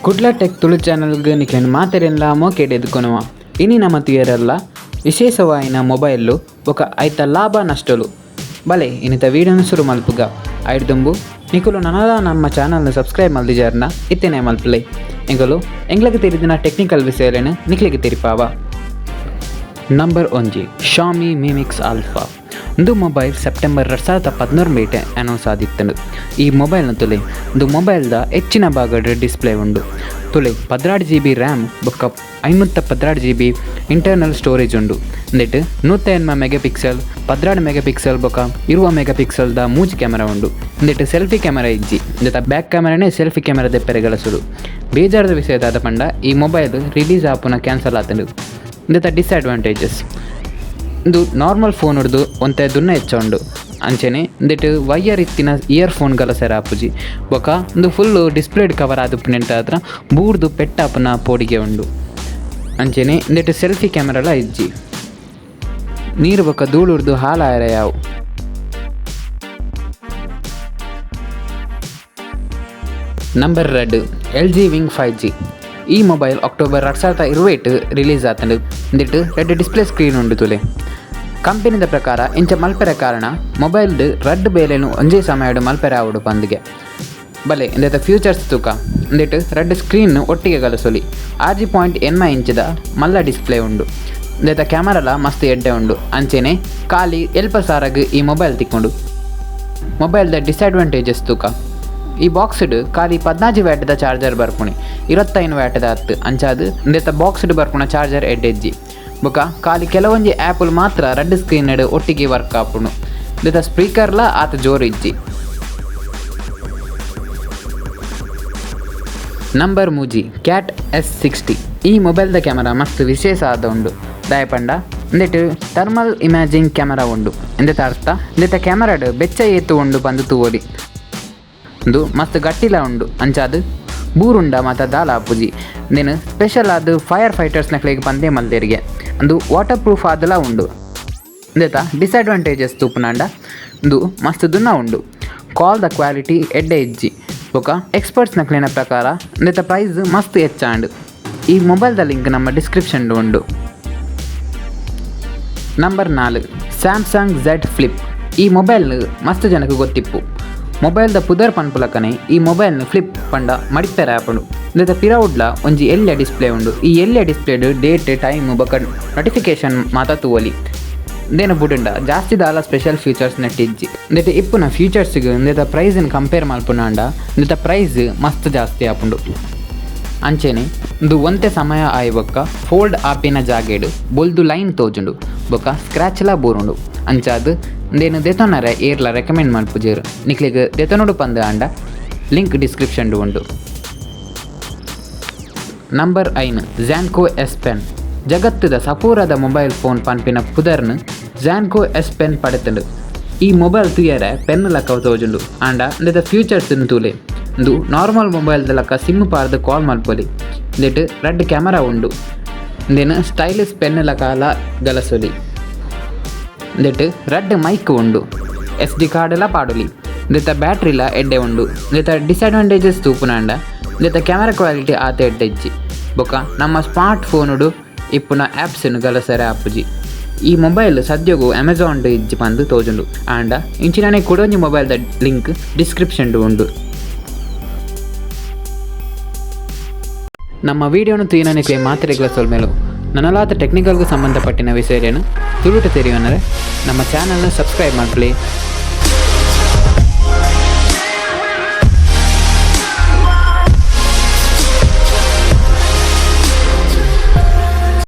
Kudla tech Tulu ಚಾನಲ್ಗೆ ನಿಕ್ಲೇನು ಮಾತೆರೆಲ್ಲ ಮೋಕೆಡ್ ಎದ್ಕೊನುವ ಇನಿ ನಮ್ಮ ತುಯರೆಲ್ಲ ವಿಶೇಷವಾಯಿನ ಮೊಬೈಲು ఒక ಐತ ಲಾಭ ನಷ್ಟಲು ಬಲೆ ಇನ್ನಿತ ವೀಡಿಯೋನ ಶುರು ಮಲ್ಪುಗ ಐಡ್ದುಂಬು ನಿಕುಲು ನನಲ ನಮ್ಮ ಚಾನಲ್ನ ಸಬ್ಸ್ಕ್ರೈಬ್ ಮಲ್ದಿಜಾರ್ನ ಇತ್ತೇನೆ ಮಲ್ಪಲೆ ಎಂಗಲು ಎಂಗ್ಲಗೆ ತೆರಿದಿನ ಟೆಕ್ನಿಕಲ್ ವಿಷಯಲೇನು ನಿಕ್ಲಿಗೆ ತೆರಿಪಾವ. Number 1 xiaomi Mi Mix Alpha ಒಂದು ಮೊಬೈಲ್ ಸೆಪ್ಟೆಂಬರ್ 2013 ಮೇಟೆ ಅನೌನ್ಸ್ ಆದಿತ್ತು. ಈ ಮೊಬೈಲ್ನ ತುಲೆ ಒಂದು ಮೊಬೈಲ್ದ ಹೆಚ್ಚಿನ ಭಾಗದ ಡಿಸ್ಪ್ಲೇ ಉಂಡು. ತುಲೆ 16 GB ರ್ಯಾಮ್ ಬೊಕ್ಕ 512 GB ಇಂಟರ್ನಲ್ ಸ್ಟೋರೇಜ್ ಉಂಡು. ನೆಟ್ 108 ಮೆಗಾಪಿಕ್ಸೆಲ್ 16 ಮೆಗಾಪಿಕ್ಸೆಲ್ ಬೊಕ್ಕ 20 ಮೆಗಾಪಿಕ್ಸೆಲ್ದ ಮೂಜಿ ಕ್ಯಾಮರಾ ಉಂಡು. ನೆಟ್ ಸೆಲ್ಫಿ ಕ್ಯಾಮರಾ ಇಜ್ಜಿ ಇಂದತ ಬ್ಯಾಕ್ ಕ್ಯಾಮರಾನೇ ಸೆಲ್ಫಿ ಕ್ಯಾಮರಾ ದೆಪ್ಪರೆ ಗಳಸುಡು. ಬೇಜಾರದ ವಿಷಯದಾದ ಪಂಡ ಈ ಮೊಬೈಲ್ ರಿಲೀಸ್ ಆಪುನ ಕ್ಯಾನ್ಸಲ್ ಆತಂಡು. ಇಂದತ ಡಿಸ್ಅಡ್ವಾಂಟೇಜಸ್ ಇದು ನಾರ್ಮಲ್ ಫೋನ್ ಹಿಡ್ದು ಒಂತೆ ದುನ್ನ ಹೆಚ್ಚ ಉಂಡು ಅಂಚೆನೆ ಇಂದೆಟ್ ವೈಯರ್ ಇತ್ತಿನ ಇಯರ್ಫೋನ್ಗಳ ಸೆರ ಆಪುಜಿ ಬೊಕ ಒಂದು ಫುಲ್ಲು ಡಿಸ್ಪ್ಲೇಡ್ ಕವರ್ ಆದುಪ್ಪುನೆಂಟ ಹತ್ರ ಬೂರ್ದು ಪೆಟ್ಟಾಪುನ ಪೋಡಿಗೆ ಉಂಡು. ಅಂಚೆನೆ ಇಂದೆಟ್ ಸೆಲ್ಫಿ ಕ್ಯಾಮರಾಲ ಇಜ್ಜಿ ನೀರು ಬೊಕ ಧೂಳು ಹಿಡ್ದು ಹಾಲಾಯರ ಯಾವು. ನಂಬರ್ 2 LG Wing 5G ಈ ಮೊಬೈಲ್ ಅಕ್ಟೋಬರ್ 2028 ರಿಲೀಸ್ ಆತಂಡು. ಇಂದಿಟ್ಟು ರೆಡ್ ಡಿಸ್ಪ್ಲೇ ಸ್ಕ್ರೀನ್ ಉಂಡು ತುಲೆ. ಕಂಪೆನಿದ ಪ್ರಕಾರ ಇಂಚ ಮಲ್ಪೆರ ಕಾರಣ ಮೊಬೈಲ್ದು ರಡ್ ಬೇಲೆನು ಒಂಜೇ ಸಮಯಡು ಮಲ್ಪೆರ ಆವಡು ಪಂದಿಗೆ ಬಲೆ ಇಂದೆತ ಫ್ಯೂಚರ್ಸ್ ತೂಕ ಇಂದಿಟ್ಟು ರೆಡ್ ಸ್ಕ್ರೀನ್ ಒಟ್ಟಿಗೆ ಕಲಸೊಲಿ 6.8 ಇಂಚದ ಮಲ್ಲ ಡಿಸ್ಪ್ಲೇ ಉಂಡು. ಇಂದೆತ ಕ್ಯಾಮರಾಲ ಮಸ್ತ್ ಎಡ್ಡೆ ಉಂಡು ಅಂಚೆನೆ ಖಾಲಿ 70,000 ಈ ಮೊಬೈಲ್ ತಿಕ್ಕೊಂಡು. ಮೊಬೈಲ್ದ ಡಿಸ್ಅಡ್ವಾಂಟೇಜಸ್ ತೂಕ ಈ ಬಾಕ್ಸ್ಡ್ ಖಾಲಿ 14 ವ್ಯಾಟ್ದ ಚಾರ್ಜರ್ ಬರ್ಪುಣಿ 25 ವ್ಯಾಟ್ದ ಹತ್ತು ಅಂಚಾದು ಇಂದೆತ ಬಾಕ್ಸ್ಡ್ ಬರ್ಪುಣ ಚಾರ್ಜರ್ ಎಡ್ಡೆಜ್ಜಿ ಬೊಕ ಖಾಲಿ ಕೆಲವೊಂಜಿ ಆ್ಯಪಲ್ ಮಾತ್ರ ರೆಡ್ ಸ್ಕ್ರೀನ್ ಒಟ್ಟಿಗೆ ವರ್ಕ್ ಆಪುಣು. ಇಂದೆತ ಸ್ಪೀಕರ್ಲ ಆತ ಜೋರು ಇಜ್ಜಿ. ನಂಬರ್ 3 ಕ್ಯಾಟ್ S60 ಈ ಮೊಬೈಲ್ದ ಕ್ಯಾಮರಾ ಮಸ್ತ್ ವಿಶೇಷ ಆದ ಉಂಡು ದಯಪಂಡ ಇಂದೆಟ್ ಥರ್ಮಲ್ ಇಮೇಜಿಂಗ್ ಕ್ಯಾಮರಾ ಉಂಡು. ಇಂದೆತ ಅರ್ಥ ಇಂದೆತ ಕ್ಯಾಮರಾಡ್ ಬೆಚ್ಚ ಏತು ಉಂಡು ಬಂದು ತೂವೊಲಿ ಒಂದು ಮಸ್ತ್ ಗಟ್ಟಿಲ ಉಂಡು ಅಂಚಾದು ಬೂರುಂಡ ಮತ್ತು ದಾಲ ಆಪುಜಿ ಇಂದೇನು ಸ್ಪೆಷಲ್ ಅದು ಫೈರ್ ಫೈಟರ್ಸ್ ನಕ್ಲೆಗೆ ಪಂದೆ ಮಲ್ದೇರಿಗೆ ಒಂದು ವಾಟರ್ ಪ್ರೂಫ್ ಆದಲ ಉಂಡು. ಇಂದೆತ ಡಿಸ್ಅಡ್ವಾಂಟೇಜಸ್ ತೂಪುನಾಂಡ ಒಂದು ಮಸ್ತ್ ದುನ್ನ ಉಂಡು. ಕಾಲ್ ದ ಕ್ವಾಲಿಟಿ ಎಡ್ಡೆ ಇಜ್ಜಿ ಬೊಕ ಎಕ್ಸ್ಪರ್ಟ್ಸ್ ನಕ್ಲಿನ ಪ್ರಕಾರ ಇಂದೆತ ಪ್ರೈಸ್ ಮಸ್ತ್ ಹೆಚ್ಚಾಂಡು. ಈ ಮೊಬೈಲ್ದ ಲಿಂಕ್ ನಮ್ಮ ಡಿಸ್ಕ್ರಿಪ್ಷನ್ ಉಂಡು. ನಂಬರ್ 4 ಸ್ಯಾಮ್ಸಂಗ್ Z Flip ಈ ಮೊಬೈಲ್ ಮಸ್ತ್ ಜನಕ್ಕೆ ಗೊತ್ತಿಪ್ಪು. ಮೊಬೈಲ್ದ ಪುದರ್ ಪನ್ಪುಲಕನೆ ಈ ಮೊಬೈಲ್ನ ಫ್ಲಿಪ್ ಪಂಡ ಮಡಿಪೆರ ಆಪುಂಡು. ಇಂದೆತ ಪಿರವುಡ್ಲ ಒಂಜಿ ಎಲ್ಯ ಡಿಸ್ಪ್ಲೇ ಉಂಡು. ಈ ಎಲ್ಯ ಡಿಸ್ಪ್ಲೇಡ್ ಡೇಟ್ ಟೈಮ್ ಬೊಕ ನೋಟಿಫಿಕೇಶನ್ ಮಾತ ತೂವಲಿ ಇಂದೇನು ಬುಡುಂಡ ಜಾಸ್ತಿ ದಾಲ ಸ್ಪೆಷಲ್ ಫೀಚರ್ಸ್ ನೆಟ್ಟಿಜ್ಜಿ. ಇಂದೆತ ಇಪ್ಪುನ ಫೀಚರ್ಸ್ಗೆ ಇಂದೆತ ಪ್ರೈಸ್ನ ಕಂಪೇರ್ ಮಲ್ಪುನಾಂಡ ಇಂದೆತ ಪ್ರೈಸ್ ಮಸ್ತ್ ಜಾಸ್ತಿ ಆಪುಂಡು. ಅಂಚೆನೆ ಇಂದು ಒಂತೆ ಸಮಯ ಆಯ್ ಬೊಕ್ಕ ಫೋಲ್ಡ್ ಆಪಿನ ಜಾಗೇಡು ಬೊಲ್ದು ಲೈನ್ ತೋಜುಂಡು ಬೊಕ ಸ್ಕ್ರಾಚ್ಲ ಬೋರುಂಡು ಅಂಚಾದು ಇಂದೇನು ದೆತೊನರೆ ಏರ್ಲ ರೆಕಮೆಂಡ್ ಮಲ್ಪುಜೇರು ನಿಕ್ಲಿಗೆ ದೆತನೋಡು ಪಂದ ಆಂಡ ಲಿಂಕ್ ಡಿಸ್ಕ್ರಿಪ್ಷನ್ ಉಂಡು. ನಂಬರ್ 5 ಝ್ಯಾನ್ಕೋ S Pen ಜಗತ್ತದ ಸಪೂರದ ಮೊಬೈಲ್ ಫೋನ್ ಪನ್ಪಿನ ಪುದರ್ನು ಝ್ಯಾನ್ಕೋ S Pen ಪಡೆತಂಡು. ಈ ಮೊಬೈಲ್ ತುಯರೆ ಪೆನ್ ಲಕ್ಕ ತೋಜುಂಡು ಆಂಡ ಇಂದೆತ ಫ್ಯೂಚರ್ಸ್ ತೂಲೆ ಇಂದು ನಾರ್ಮಲ್ ಮೊಬೈಲ್ದ ಲಕ್ಕ ಸಿಮ್ ಪಾರ್ದು ಕಾಲ್ ಮಲ್ಪೊಲಿ. ಇಂದೆಟ್ ರೆಡ್ ಕ್ಯಾಮರಾ ಉಂಡು. ಇಂದೇನು ಸ್ಟೈಲಿಶ್ ಪೆನ್ ಲಕಾಲ ಗಲಸೊಲಿ. ಇಂದೆಟ್ ರೆಡ್ ಮೈಕ್ ಉಂಡು. SD ಕಾರ್ಡ್ಲ ಪಾಡೊಲಿ. ಇಂದೆತ ಬ್ಯಾಟ್ರಿಲ ಎಡ್ಡೆ ಉಂಡು. ಇಂದೆತ ಡಿಸ್ಅಡ್ವಾಂಟೇಜಸ್ ತೂಪುನಾಂಡ ಇಂದೆತ ಕ್ಯಾಮರಾ ಕ್ವಾಲಿಟಿ ಆತ ಎಡ್ಡೆ ಇಜ್ಜಿ ಬೊಕ ನಮ್ಮ ಸ್ಮಾರ್ಟ್ ಫೋನುಡು ಇಪ್ಪುನ ಆ್ಯಪ್ಸ್ನು ಗಲಸರೆ ಆಪುಜಿ. ಈ ಮೊಬೈಲ್ ಸದ್ಯಗೂ ಅಮೆಝಾನ್ ಇಜ್ಜಿ ಪಂದು ತೋಜುಂಡು ಆಂಡ ಇಂಚಿನೇ ಕೊಡೊಂಜಿ ಮೊಬೈಲ್ದ ಲಿಂಕ್ ಡಿಸ್ಕ್ರಿಪ್ಷನ್ ಉಂಡು. ನಮ್ಮ ವೀಡಿಯೋನು ತೂಯಿನಕ್ಕೆ ಮಾತ್ರೆಗಳ ಸೊಲ್ಮೇಲು ನನಲಾದ ಟೆಕ್ನಿಕಲ್ಗೂ ಸಂಬಂಧಪಟ್ಟಿನ ವಿಷಯರೇನು ತುಳುಟು ತೆರೆಯುವನರೆ ನಮ್ಮ ಚಾನಲ್ನ ಸಬ್ಸ್ಕ್ರೈಬ್ ಮಾಡ್ಕೊಳ್ಳಿ.